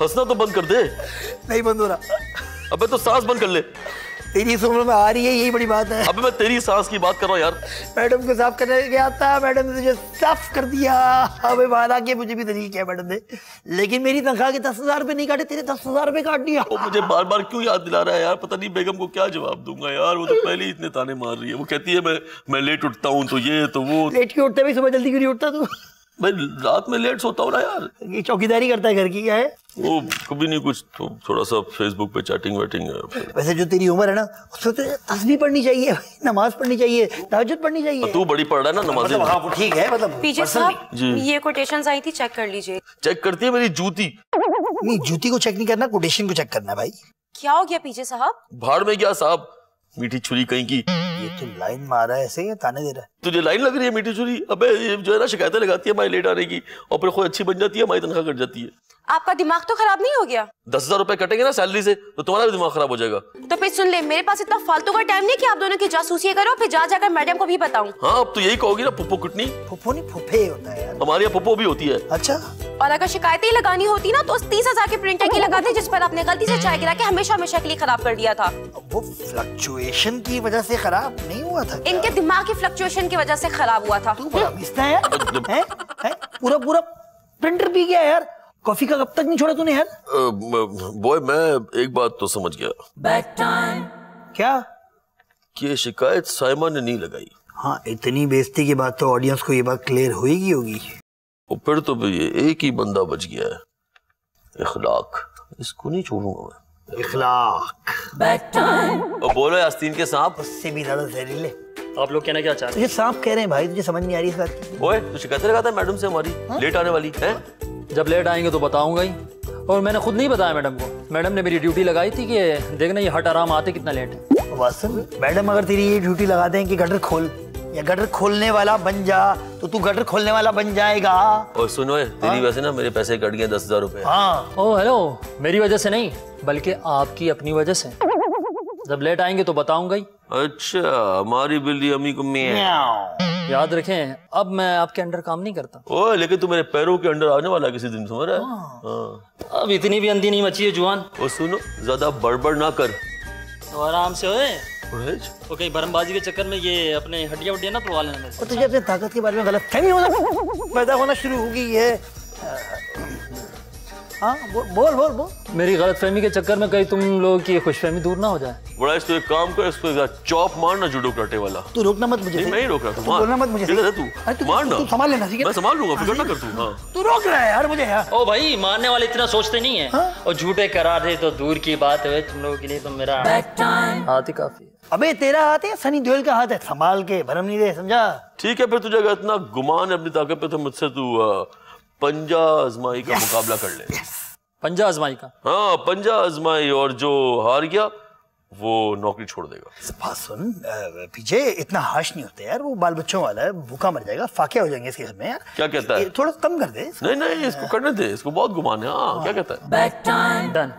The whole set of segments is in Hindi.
हंसना तो बंद कर दे। नहीं बंद हो रहा। अबे तो सांस बंद कर ले। तेरी समझ में आ रही है, यही बड़ी बात है। अबे मैं तेरी सांस की बात कर रहा हूँ यार। मैडम को साफ करने गया था, मैडम ने तुझे साफ कर दिया। अबे हालांकि मुझे भी तरीके किया मैडम ने, लेकिन मेरी तनख्वाह के 10,000 रुपए नहीं काटे, तेरे 10,000 रुपए काट दिया। वो मुझे बार बार क्यों याद दिला रहा है यार? पता नहीं बेगम को क्या जवाब दूंगा यार। वो तो पहले ही इतने ताने मार रही है। वो कहती है मैं लेट उठता हूँ तो ये तो वो। लेट क्यों उठता है? सुबह जल्दी क्यों नहीं उठता तू? मैं रात में लेट सोता हूँ ना यार। ये चौकीदारी करता है घर की, क्या है? वो कभी नहीं, कुछ तो थोड़ा सा फेसबुक पे चैटिंग वेटिंग है। वैसे जो तेरी उम्र है ना, उसमें तो तस्बीह पढ़नी चाहिए, नमाज पढ़नी चाहिए, तहज्जुद पढ़नी चाहिए। तू बड़ी पढ़ रहा है ना नमाज़ें। मतलब हाँ ठीक है, मतलब पीछे साहब ये कोटेशंस आई थी, चेक कर लीजिए। चेक करती है मेरी जूती? नहीं, जूती को चेक नहीं करना, कोटेशन को चेक करना है भाई। क्या हो गया पीछे साहब? भाड़ में क्या साहब, मीठी छुरी कहीं की। ये तो लाइन मार रहा है ऐसे, या ताने दे रहा है? तुझे लाइन लग रही है मीठी छुरी? अबे ये जो है ना शिकायतें लगाती है हमारी लेट आने की, और फिर खुद अच्छी बन जाती है, हमारी तनख्वाह कट जाती है। आपका दिमाग तो खराब नहीं हो गया? 10,000 रुपए कटेंगे ना सैलरी से तो तुम्हारा भी दिमाग खराब हो जाएगा। तो फिर सुन ले, मेरे पास इतना फालतू का टाइम नहीं कि आप दोनों की जासूसी करो, फिर जा जाकर मैडम को भी बताऊं। हाँ अब तो यही कहोगी ना, पुप्पो कुटनी। फुफ्फो नहीं, फुफे होता है यार। हमारे यहाँ पुप्पो भी होती है। अच्छा। और अगर शिकायतें ही लगानी होती ना तो उस 30,000 की प्रिंटर की लगाते जिस पर आपने गलती से चाय गिरा के हमेशा हमेशा के लिए खराब कर दिया था। वो फ्लक्चुएशन की वजह से खराब नहीं हुआ था क्या? इनके दिमाग की फ्लक्चुएशन की वजह से खराब हुआ था। तू बड़ा मिस्ता है हैं? पूरा पूरा प्रिंटर पी गया यार। कॉफी का कब तक नहीं छोड़ा तूने यार? बॉय मैं एक बात तो समझ गया। क्या? कि ये शिकायत साइमा ने नहीं लगाई। हाँ, इतनी बेइज्जती की बात तो ऑडियंस को ये बात क्लियर होगी। और फिर तो ये एक ही बंदा बच गया है, इखलाक। इसको नहीं छोड़ूंगा मैं। इखलाक। और बोलो आस्तीन के सांप। उससे भी ज्यादा जहरीले। आप लोग कहना क्या चाहते तुझे सांप कह रहे हैं भाई, तुझे समझ नहीं आ रही इस बात की? ओए तू शिकायतें लगाता है मैडम से हमारी लेट आने वाली है? हैं? जब लेट आएंगे तो बताऊंगा ही। और मैंने खुद नहीं बताया मैडम को। मैडम ने मेरी ड्यूटी लगाई थी कि देखना ये हट आराम आते कितना लेट है। वासन, मैडम अगर तेरी ये ड्यूटी लगा दें कि गटर खोल या गटर खोलने वाला बन जा, तो तू गटर खोलने वाला बन जाएगा। और सुनो तेरी वजह ना मेरे पैसे कट गए 10,000 रुपए। हाँ। ओह हेलो, मेरी वजह से नहीं बल्कि आपकी अपनी वजह से। जब लेट आएंगे तो बताऊंगा ही। अच्छा, हमारी बिल्ली अम्मी को याद रखें, अब मैं आपके अंडर काम नहीं करता। ओए लेकिन तू मेरे पैरों के अंडर आने वाला किसी दिन, समझ रहा है? हाँ। अब इतनी भी अंधी नहीं मची है जुआन। और सुनो ज्यादा बड़बड़ ना कर। तो आराम से होए। तो कहीं बरमबाजी के चक्कर में ये अपने हड्डियां वड्डियां ना तोड़ लेना। और तुझे अपनी ताकत के बारे में गलत फहमी पैदा होना शुरू हो गई है। हाँ बोल बोल बोल। मेरी गलतफहमी के चक्कर में कहीं तुम लोगों की खुशफहमी दूर ना हो जाए। बड़ा इसको एक काम कर, इसको चॉप मारना जुडो कराटे वाला। तू रोकना मत मुझे। नहीं, मैं ही रोक रहा, तू बोलना मत मुझे। तू मारना, तू संभाल लेना, ठीक है? मैं संभाल लूंगा, फिक्र ना कर तू। हाँ तू रोक रहा है यार मुझे यार। ओ भाई, मारने वाले इतना सोचते नहीं है। हाँ? और झूठे करार तो दूर की बात है, तुम लोगों के लिए तो मेरा हाथ ही काफी है। अबे तेरा हाथ है सनी देओल का हाथ है, संभाल के भरम नहीं दे, समझा? ठीक है, फिर तुझे अगर इतना गुमान है अपनी ताकत पे तो मुझसे तू पंजा आजमाई का मुकाबला कर ले। पंजा आजमाई का? हाँ पंजा आजमाई, और जो हार गया वो नौकरी छोड़ देगा। बात सुन, पीछे इतना हाश नहीं होता यार, वो बाल बच्चों वाला है, भूखा मर जाएगा, फाके हो जाएंगे इसके घर में यार। क्या कहता है? थोड़ा कम कर दे। नहीं नहीं, इसको करने दे, इसको बहुत गुमान है। हाँ क्या कहता है? Done done.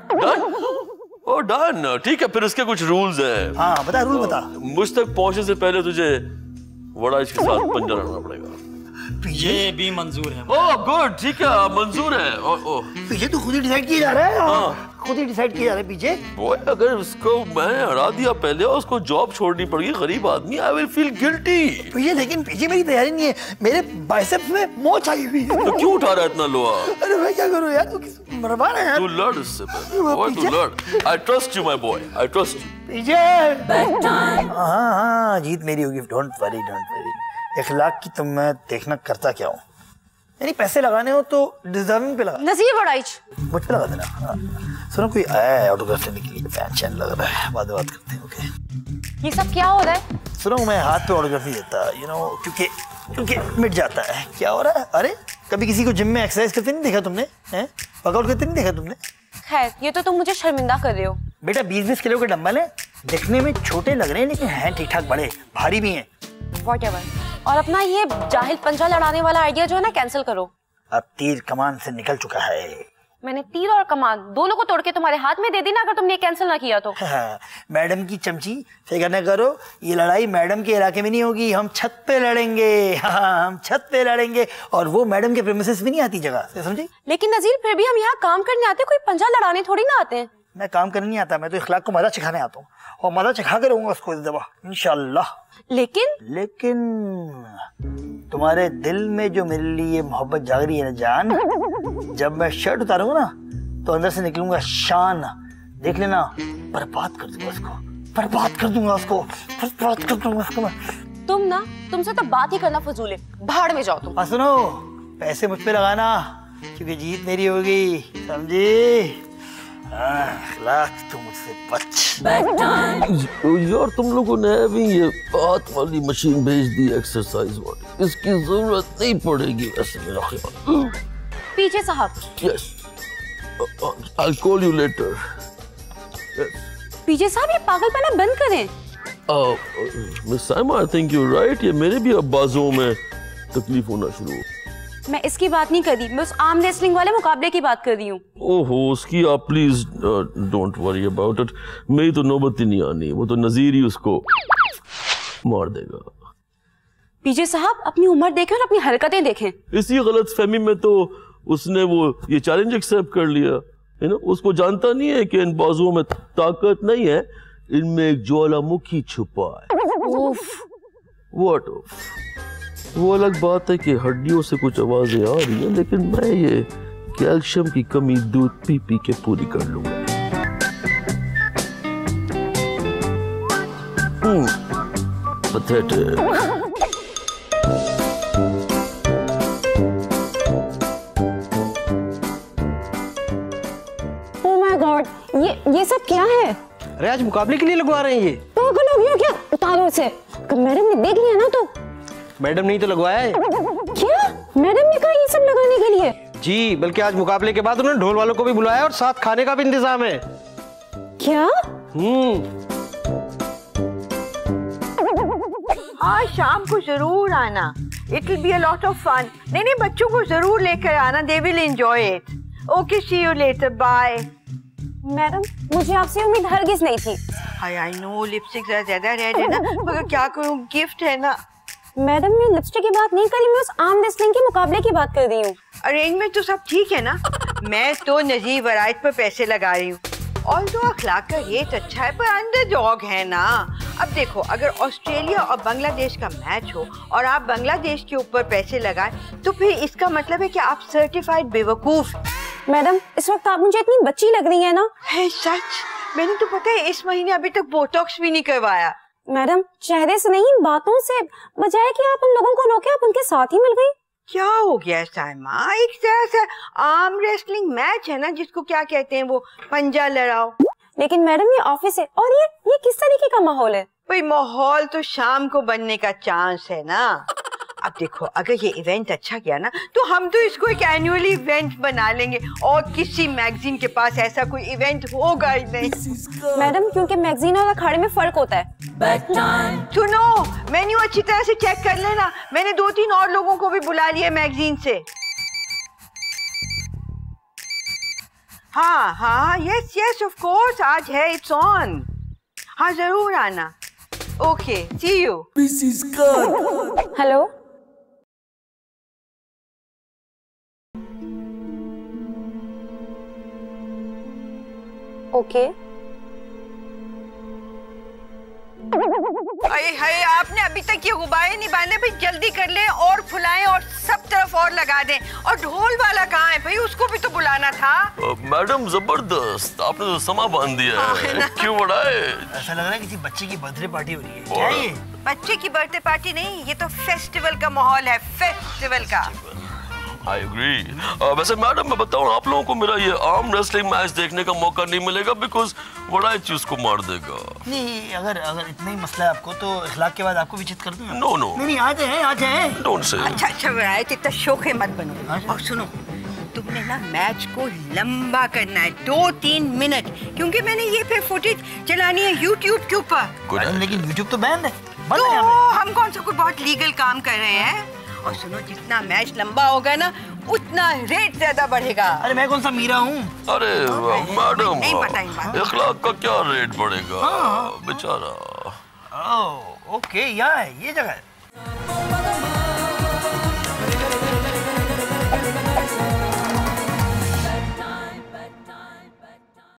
ओ डन, ठीक है। फिर इसके कुछ रूल्स है। हाँ बता, रूल बता। मुझ तक पहुंचने से पहले तुझे वड़ाइश के साथ पंजा लड़ना पड़ेगा। ये भी मंजूर है। ओह गुड, ठीक है, मंजूर है। ओह पीछे तू खुद ही डिसाइड किया जा रहा है। हाँ खुद ही डिसाइड किया जा रहा है पीछे। वो अगर उसको मैं हरा दिया पहले और उसको जॉब छोड़नी पड़ेगी, गरीब आदमी, आई विल फील गिल्टी। पीछे लेकिन पीछे मेरी तैयारी नहीं है, मेरे बाइसेप्स में मोच आई हुई है। तो क्यों उठा रहा है इतना लोहा? अरे मैं क्या करूं यार, तू किस मरवा रहा है यार। तू लड़ इससे पहले, बॉय तू लड़। I trust you my boy, I trust you. पीछे हाँ हाँ, जीत मेरी होगी, don't worry don't worry. 1 lakh की तो मैं देखना करता क्या हूँ, यानी पैसे लगाने हो तो डिजर्विंग पे लगा। नसीब वड़ाइच मुझ पे लगा देना। हाँ। सुनो कोई आया है ऑटोग्राफ लेने के लिए, फैन चैन लग रहा है, बाद में बात करते हैं। ओके ये सब क्या हो रहा है? सुनो, मैं हाथ पे ऑटोग्राफ नहीं देता, यू नो, क्योंकि मिट जाता है। क्या हो रहा है? अरे कभी किसी को जिम में एक्सरसाइज करते नहीं देखा तुमने? हैं वर्कआउट करते नहीं देखा तुमने? खैर ये तो तुम मुझे शर्मिंदा कर रहे हो। बेटा 20-20 किलो के डंबल है, दिखने में छोटे लग रहे हैं लेकिन हैं ठीक ठाक बड़े, भारी भी हैं। Whatever। और अपना ये जाहिल पंजा लड़ाने वाला आइडिया जो है ना, कैंसिल करो। अब तीर कमान से निकल चुका है, मैंने तीर और कमान दोनों को तोड़ के तुम्हारे हाथ में दे दी ना, अगर तुमने कैंसिल ना किया तो। मैडम की चमची, फिक्र न करो, ये लड़ाई मैडम के इलाके में नहीं होगी, हम छत पे लड़ेंगे। हाँ, हम छत पे लड़ेंगे, और वो मैडम के प्रेमिसेस भी नहीं आती जगह से, समझी? लेकिन नजीर फिर भी हम यहाँ काम करने आते, कोई पंजा लड़ाने थोड़ी ना आते हैं। मैं काम करने नहीं आता, मैं तो इखलाक को मजा सिखाने आता हूँ, और मजा सिखा के रहूंगा उसको इस दफा इंशाल्लाह। लेकिन तुम्हारे दिल में जो मेरे लिए मोहब्बत जाग रही है ना जान, जब मैं शर्ट उतारूंगा ना तो अंदर से निकलूंगा शान, देख लेना, बर्बाद कर दूंगा उसको, बर्बाद कर दूंगा उसको, बर्बाद कर दूंगा उसको मैं। तुमसे तो बात ही करना फजूल है, भाड़ में जाओ तुम। हाँ सुनो, पैसे मुझ पे लगाना, क्योंकि जीत मेरी होगी, समझी? तुम मुझसे बच। यार तुम लोगों ने भी ये हाथ वाली मशीन भेज दी एक्सरसाइज वाली, इसकी जरूरत नहीं पड़ेगी वैसे मेरा ख्याल। पीछे साहब। Yes, I'll call you later. Yes. पीछे साहब ये पागलपना बंद करें। Miss Saima, I think you're right. ये मेरे भी अब बाजुओं में तकलीफ होना शुरू हो। मैं इसकी बात नहीं कर रही, मैं उस आर्म रेसलिंग वाले मुकाबले की बात कर रही हूँ। ओहो, उसकी आप please don't worry about it, मेरी तो नौबत ही नहीं आनी, वो तो नजीर ही उसको मार देगा। पीजे साहब अपनी उम्र देखें और अपनी हरकतें देखें। इसी गलतफहमी में तो उसने वो ये चैलेंज एक्सेप्ट कर लिया है ना। उसको जानता नहीं है कि इन बाजुओं में ताकत नहीं है, इनमें एक ज्वालामुखी छुपा है। व्हाट? वो अलग बात है कि हड्डियों से कुछ आवाजें आ रही हैं, लेकिन मैं ये कैल्शियम की कमी दूध पी पी के पूरी कर लूंगा। Pathetic. Oh my God, ये सब क्या है? अरे आज मुकाबले के लिए लगवा रहे हैं ये। पागल हो गया क्या? उतारो इसे। मैडम ने देख लिया ना तो। मैडम ने ही तो लगवाया है। क्या? मैडम ने कहा ये सब लगाने के लिए? जी, बल्कि आज मुकाबले के बाद उन्होंने ढोल वालों को भी बुलाया और साथ खाने का भी इंतजाम है। क्या? आज शाम को जरूर आना, it will be a lot of fun. नहीं, बच्चों को जरूर लेकर आना, they will enjoy it. Okay, see you later, bye. Madam, मुझे आपसे उम्मीद हरगिज नहीं थी। आई नो लिपस्टिक ज्यादा रेड है ना, मगर क्या करूं, गिफ्ट है ना। मैडम, मैं लिपस्टिक की बात नहीं करी, मैं उस आर्म रेसलिंग के मुकाबले की बात कर रही हूँ। अरेंजमेंट तो सब ठीक है ना। मैं तो नजीर वरायत पर पैसे लगा रही हूँ, और तो अखलाक का रेट अच्छा है, पर अंडरडॉग है ना। अब देखो, अगर ऑस्ट्रेलिया और बांग्लादेश का मैच हो और आप बांग्लादेश के ऊपर पैसे लगाएं, तो फिर इसका मतलब है कि आप सर्टिफाइड बेवकूफ। मैडम, इस वक्त आप मुझे इतनी बच्ची लग रही है ना। है सच, मैंने तो पता है इस महीने अभी तक बोटॉक्स भी नहीं करवाया। मैडम, चेहरे से नहीं बातों से, बजाय कि आप उन लोगों को रोके आप उनके साथ ही मिल गई। क्या हो गया साइमा? एक तरह से आर्म रेसलिंग मैच है ना, जिसको क्या कहते हैं, वो पंजा लड़ाओ। लेकिन मैडम, ये ऑफिस है, और ये किस तरीके का माहौल है? भाई माहौल तो शाम को बनने का चांस है ना। अब देखो, अगर ये इवेंट अच्छा गया ना, तो हम तो इसको एक एनुअल इवेंट बना लेंगे, और किसी मैगजीन के पास ऐसा कोई इवेंट होगा ही नहीं। मैडम, क्योंकि मैगजीन और अखाड़े में फर्क होता है। सुनो, मेन्यू अच्छी तरह से चेक कर लेना, मैंने 2-3 और लोगों को भी बुला लिया मैगजीन से। हाँ, यस ऑफ कोर्स, आज है, इट्स ऑन। हाँ, जरूर आना। Okay, see you. Hello, okay. Hi, आपने अभी तक ये गुब्बारे नहीं बांधे, भाई जल्दी कर ले और फुलाएं और सब तरफ और लगा दें। और ढोल वाला कहाँ है भाई, उसको भी तो बुलाना था। मैडम जबरदस्त, आपने तो समा बांध दिया है। क्यों बढ़ाए? ऐसा लग रहा है किसी बच्चे की बर्थडे पार्टी हो रही है। क्या ये? बच्चे की बर्थडे पार्टी नहीं, ये तो फेस्टिवल का माहौल है, फेस्टिवल का। I agree. वैसे मैडम, मैं बताऊं आप लोगों को, मेरा ये आर्म रेसलिंग मैच देखने का मौका नहीं मिलेगा, बिकॉज बड़ा चीज को मार देगा। नहीं, अगर इतना ही मसला है आपको, तो इखलाक के बाद आपको विचित कर दूंगा। नो नहीं, आज है। Don't say. अच्छा वरायत, इतना शोखे मत बनो। और सुनो, तुमने ना मैच को लंबा करना है, 2-3 मिनट, क्योंकि मैंने ये फिर फुटेज चलानी है YouTube के ऊपर। लेकिन YouTube तो बैन है। तो हम कौन सा कोई बहुत लीगल काम कर रहे हैं। और सुनो, जितना मैच लंबा होगा ना, उतना रेट ज्यादा बढ़ेगा। अरे मैं कौन सा मीरा हूँ? अरे मैडम, नहीं पता इन बात। 1 लाख का क्या रेट बढ़ेगा बेचारा। ओके, यहाँ है, ये जगह है।